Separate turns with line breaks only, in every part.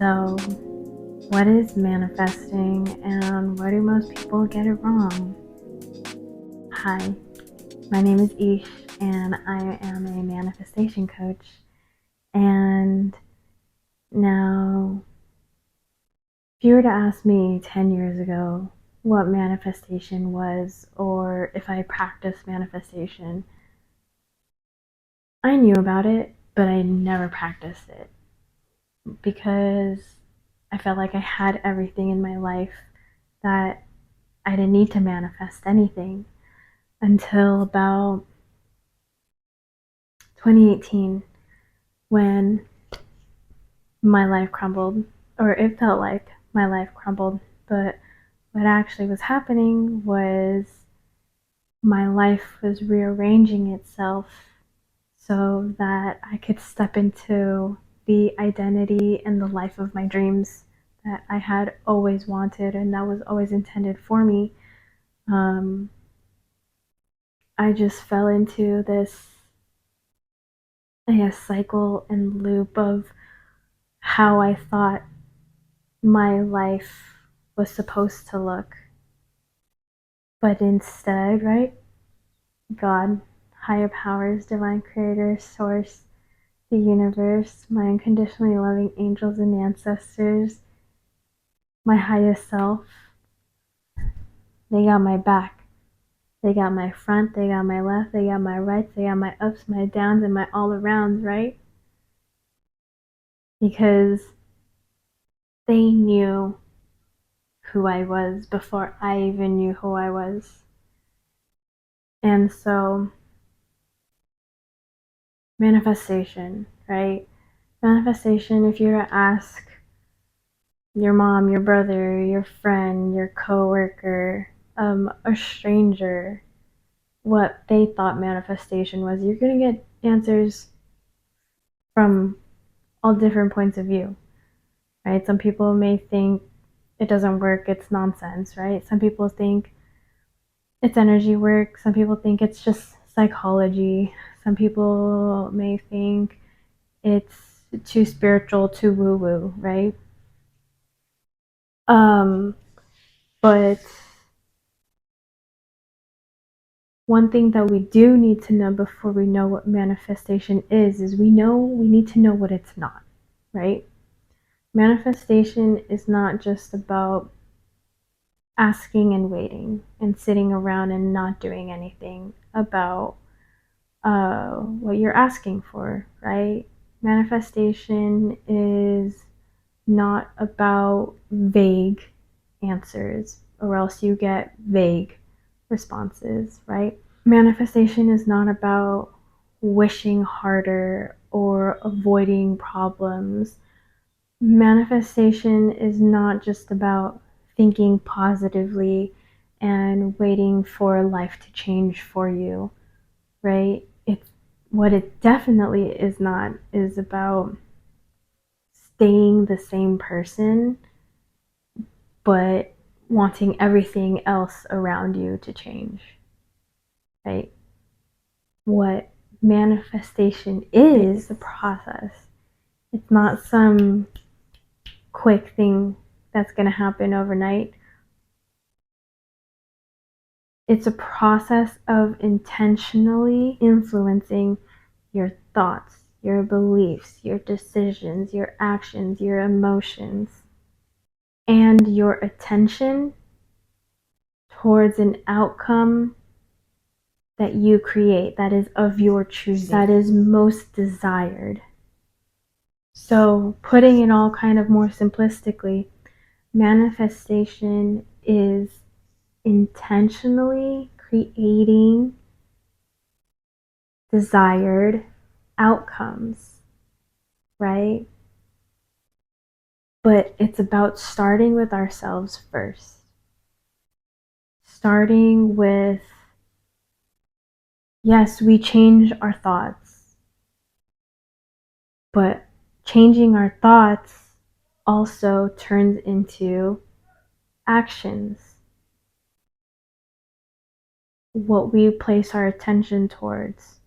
So, what is manifesting and why do most people get it wrong? Hi, my name is Ish and I am a manifestation coach. And now, if you were to ask me 10 years ago what manifestation was or if I practiced manifestation, I knew about it, but I never practiced it because I felt like I had everything in my life that I didn't need to manifest anything until about 2018 when my life crumbled, or it felt like my life crumbled. But what actually was happening was my life was rearranging itself so that I could step into the identity and the life of my dreams that I had always wanted and that was always intended for me. Um, I just fell into this, I guess, cycle and loop of how I thought my life was supposed to look. But instead, right? God, higher powers, divine creator, source, the universe, my unconditionally loving angels and ancestors, my highest self, they got my back. They got my front, they got my left, they got my rights, they got my ups, my downs, and my all arounds, right? Because they knew who I was before I even knew who I was. And so, manifestation, right? Manifestation, if you were to ask your mom, your brother, your friend, your coworker, a stranger, what they thought manifestation was, you're going to get answers from all different points of view, right? Some people may think it doesn't work, it's nonsense, right? Some people think it's energy work. Some people think it's just psychology. Some people may think it's too spiritual, too woo woo, right? Um, but one thing that we do need to know before we know what manifestation is we need to know what it's not, right? Manifestation is not just about asking and waiting and sitting around and not doing anything about what you're asking for, right? Manifestation is not about vague answers, or else you get vague responses, right? Manifestation is not about wishing harder or avoiding problems. Manifestation is not just about thinking positively and waiting for life to change for you, right? It's what it definitely is not is about staying the same person but wanting everything else around you to change, right? What manifestation is a process. It's not some quick thing that's going to happen overnight. It's a process of intentionally influencing your thoughts, your beliefs, your decisions, your actions, your emotions, and your attention towards an outcome that you create that is of your choosing, that is most desired. So, putting it all kind of more simplistically, manifestation is intentionally creating desired outcomes, right? But it's about starting with ourselves first. Starting with, yes, we change our thoughts, but changing our thoughts also turns into actions, what we place our attention towards,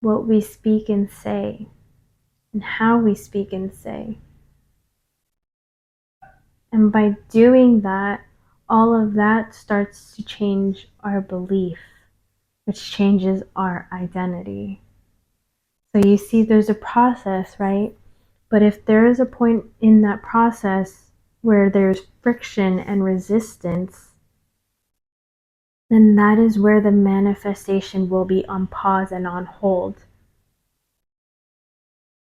what we speak and say. and how we speak and say. And by doing that, all of that starts to change our belief, which changes our identity. So you see, there's a process, right? But if there is a point in that process where there's friction and resistance, then that is where the manifestation will be on pause and on hold.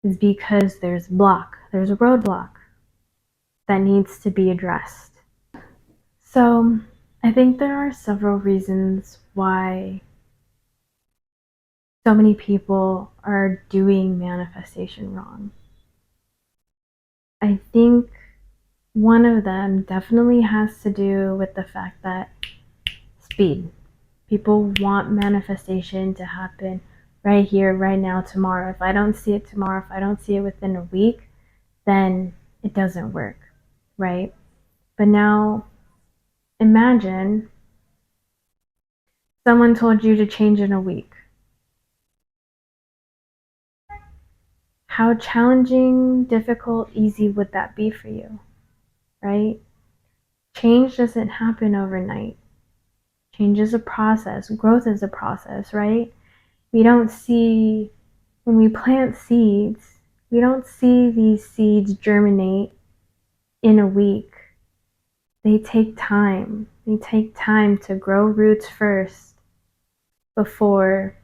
Is because there's a roadblock that needs to be addressed. So I think there are several reasons why so many people are doing manifestation wrong. I think one of them definitely has to do with the fact that speed. People want manifestation to happen right here, right now, tomorrow. If I don't see it tomorrow, if I don't see it within a week, then it doesn't work, right? But now imagine someone told you to change in a week. How challenging, difficult, easy would that be for you, right? Change doesn't happen overnight. Change is a process. Growth is a process, right? We don't see, when we plant seeds, we don't see these seeds germinate in a week. They take time. They take time to grow roots first before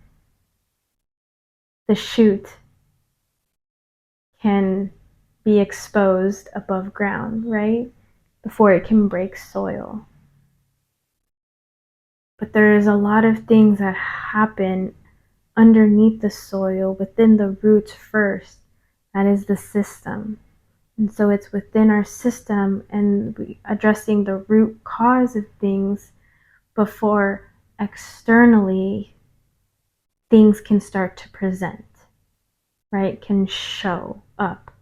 the shoot can be exposed above ground, right? Before it can break soil. But there's a lot of things that happen underneath the soil, within the roots first. That is the system. And so it's within our system and addressing the root cause of things before externally things can start to present, right? Can show up.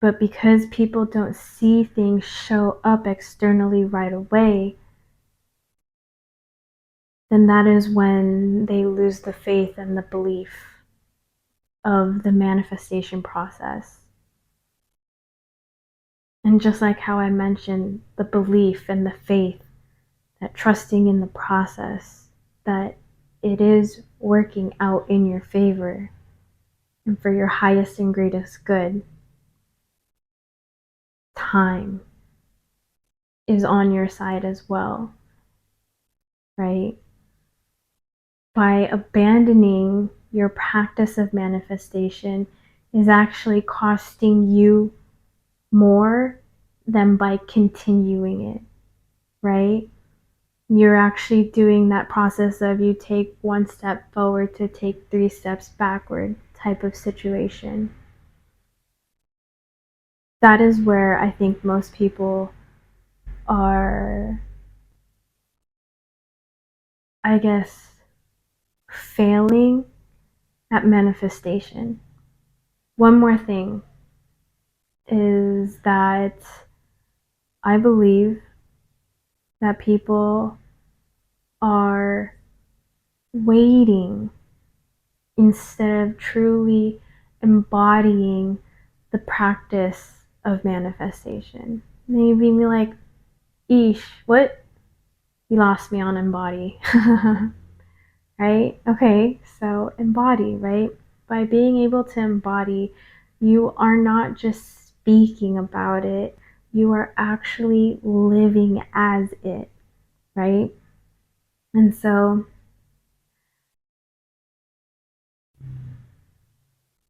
But because people don't see things show up externally right away, then that is when they lose the faith and the belief of the manifestation process. And just like how I mentioned, the belief and the faith, that trusting in the process, that it is working out in your favor and for your highest and greatest good. Time is on your side as well, right? By abandoning your practice of manifestation is actually costing you more than by continuing it, right? You're actually doing that process of you take one step forward to take 3 steps backward type of situation. That is where I think most people are, I guess, failing at manifestation. One more thing is that I believe that people are waiting instead of truly embodying the practice of manifestation. Maybe be like, Eesh, what? You lost me on embody. Right? Okay, so embody, right? By being able to embody, you are not just speaking about it, you are actually living as it, right? And so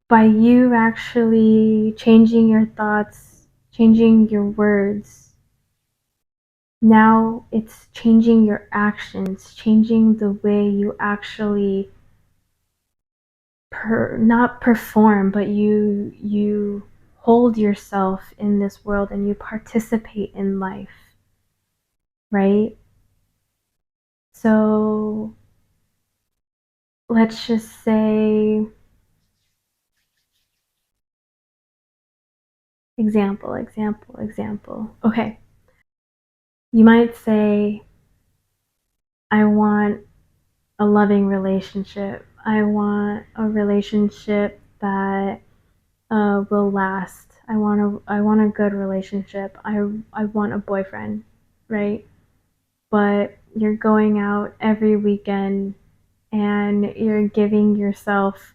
by you actually changing your thoughts, changing your words, now it's changing your actions, changing the way you actually not perform, but you hold yourself in this world and you participate in life, right? So let's just say, example. Okay, you might say, I want a loving relationship. I want a relationship that will last. I want a good relationship. I want a boyfriend, right? But you're going out every weekend and you're giving yourself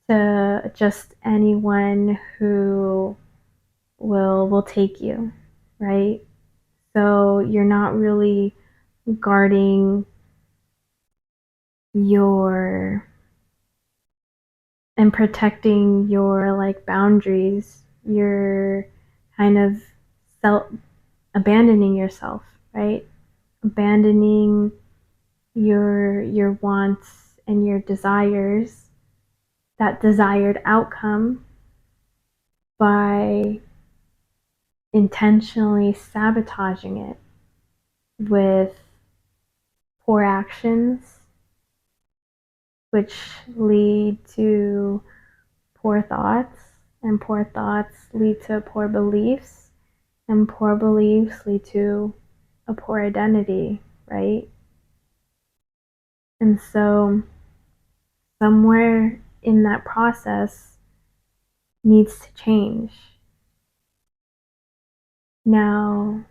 to just anyone who will take you, right? So you're not really guarding your and protecting your like boundaries. You're kind of self abandoning yourself, right? Abandoning your wants and your desires, that desired outcome, by intentionally sabotaging it with poor actions, which lead to poor thoughts, and poor thoughts lead to poor beliefs, and poor beliefs lead to a poor identity, right? And so, somewhere in that process needs to change. Now,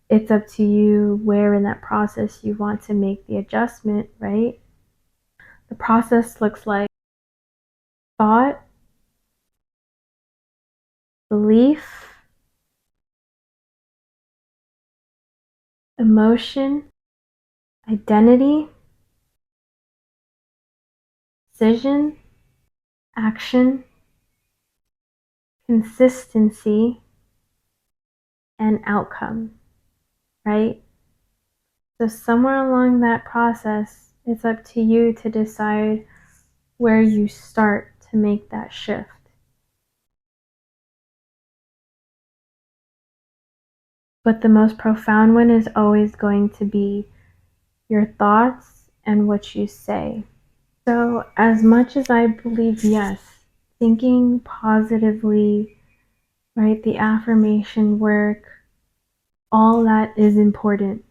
it's up to you where in that process you want to make the adjustment, right? The process looks like thought, belief, emotion, identity, decision, action, consistency, and outcome, right? So, somewhere along that process, it's up to you to decide where you start to make that shift. But the most profound one is always going to be your thoughts and what you say. So, as much as I believe, yes, thinking positively, right, the affirmation work, all that is important,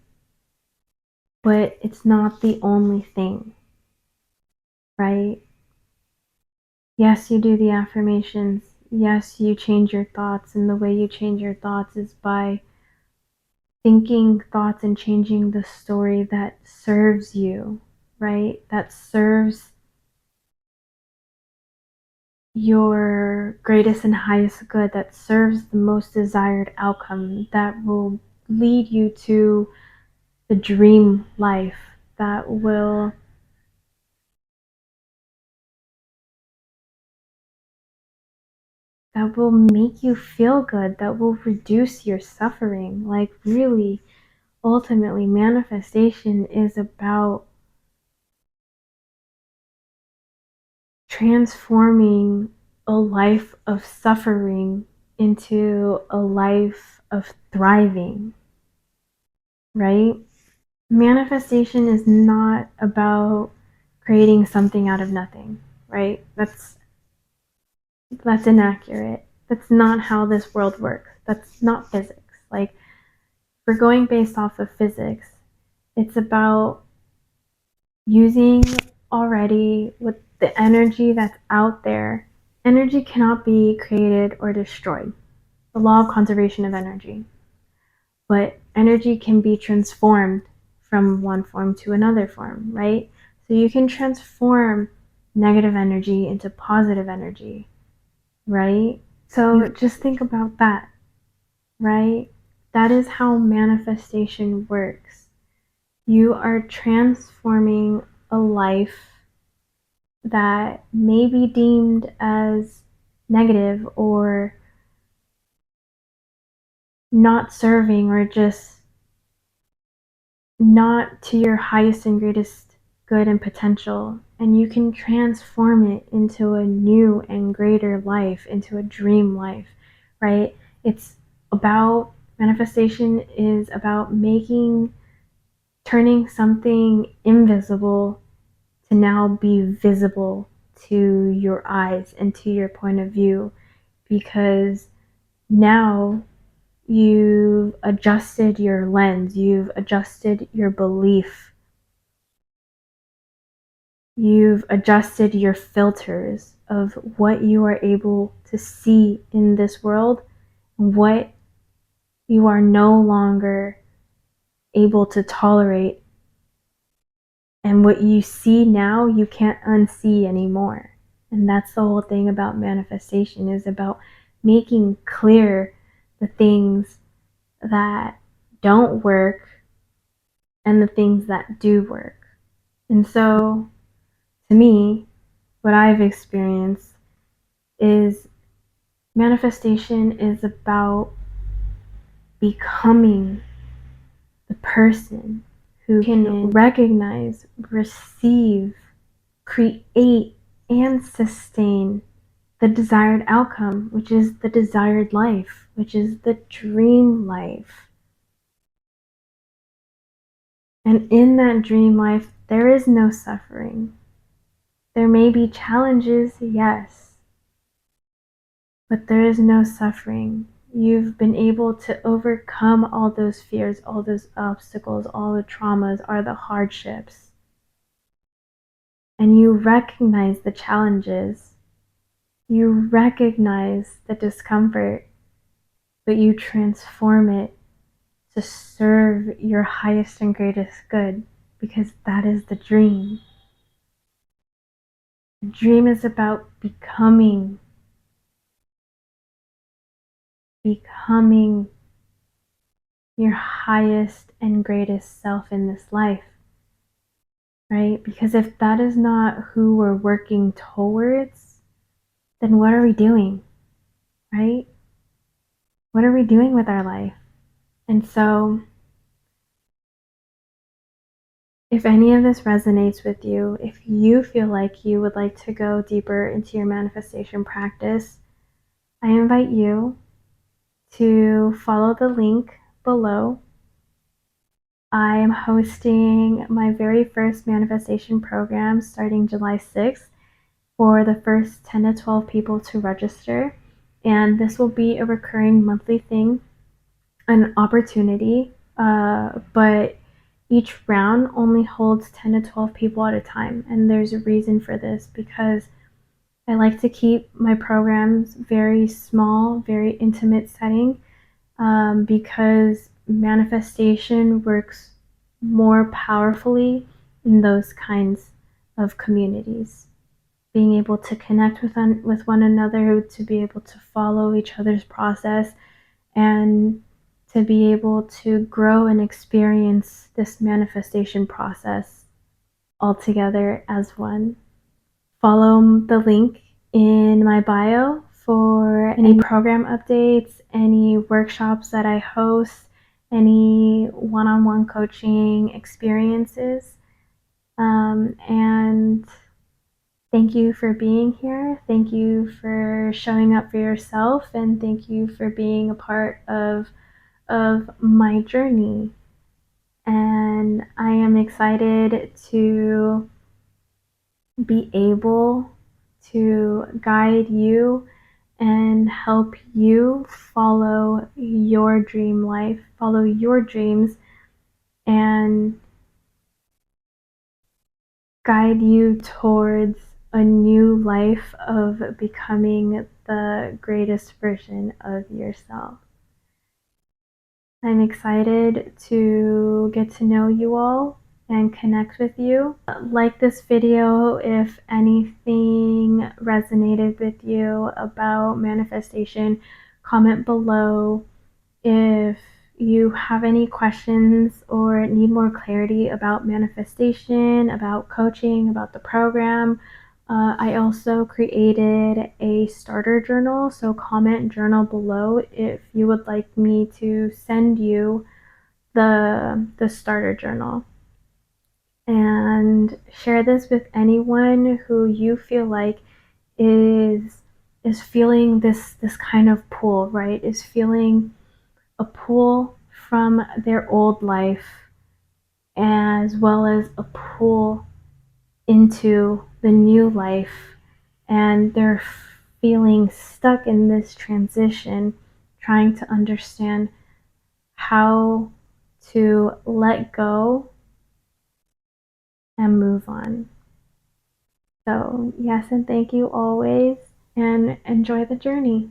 but it's not the only thing, right? Yes, you do the affirmations. Yes, you change your thoughts, and the way you change your thoughts is by thinking thoughts and changing the story that serves you, right? That serves your greatest and highest good, that serves the most desired outcome, that will lead you to the dream life, that will make you feel good, that will reduce your suffering. Like, really, ultimately, manifestation is about transforming a life of suffering into a life of thriving, right? Manifestation is not about creating something out of nothing, right? That's inaccurate. That's not how this world works. That's not physics. Like, if we're going based off of physics, it's about using already with the energy that's out there. Energy cannot be created or destroyed. The law of conservation of energy. But energy can be transformed from one form to another form, right? So you can transform negative energy into positive energy, right? So just think about that, right? That is how manifestation works. You are transforming a life that may be deemed as negative or not serving or just not to your highest and greatest good and potential, and you can transform it into a new and greater life, into a dream life, right? It's about manifestation is about turning something invisible to now be visible to your eyes and to your point of view, because now you've adjusted your lens, you've adjusted your belief You've adjusted your filters of what you are able to see in this world, what you are no longer able to tolerate, and what you see now you can't unsee anymore. And that's the whole thing about manifestation, is about making clear the things that don't work and the things that do work. And so, to me, what I've experienced is manifestation is about becoming the person who can recognize, receive, create, and sustain the desired outcome, which is the desired life, which is the dream life. And in that dream life, there is no suffering. There may be challenges, yes, but there is no suffering. You've been able to overcome all those fears, all those obstacles, all the traumas, all the hardships. And you recognize the challenges. You recognize the discomfort, but you transform it to serve your highest and greatest good, because that is the dream. The dream is about becoming your highest and greatest self in this life, right? Because if that is not who we're working towards, then what are we doing, right? What are we doing with our life? And so, if any of this resonates with you, if you feel like you would like to go deeper into your manifestation practice, I invite you to follow the link below. I am hosting my very first manifestation program starting July 6th for the first 10 to 12 people to register. And this will be a recurring monthly thing, an opportunity, but each round only holds 10 to 12 people at a time. And there's a reason for this, because I like to keep my programs very small, very intimate setting, because manifestation works more powerfully in those kinds of communities. Being able to connect with one another, to be able to follow each other's process, and to be able to grow and experience this manifestation process all together as one. Follow the link in my bio for any program updates, any workshops that I host, any one-on-one coaching experiences. And thank you for being here. Thank you for showing up for yourself, and thank you for being a part of my journey. And I am excited to be able to guide you and help you follow your dream life, follow your dreams, and guide you towards a new life of becoming the greatest version of yourself. I'm excited to get to know you all and connect with you. Like this video if anything resonated with you about manifestation. Comment below if you have any questions or need more clarity about manifestation, about coaching, about the program. I also created a starter journal, so comment journal below if you would like me to send you the starter journal. And share this with anyone who you feel like is feeling this kind of pull, right? Is feeling a pull from their old life, as well as a pull into the new life, and they're feeling stuck in this transition, trying to understand how to let go and move on. So, yes, and thank you always, and enjoy the journey.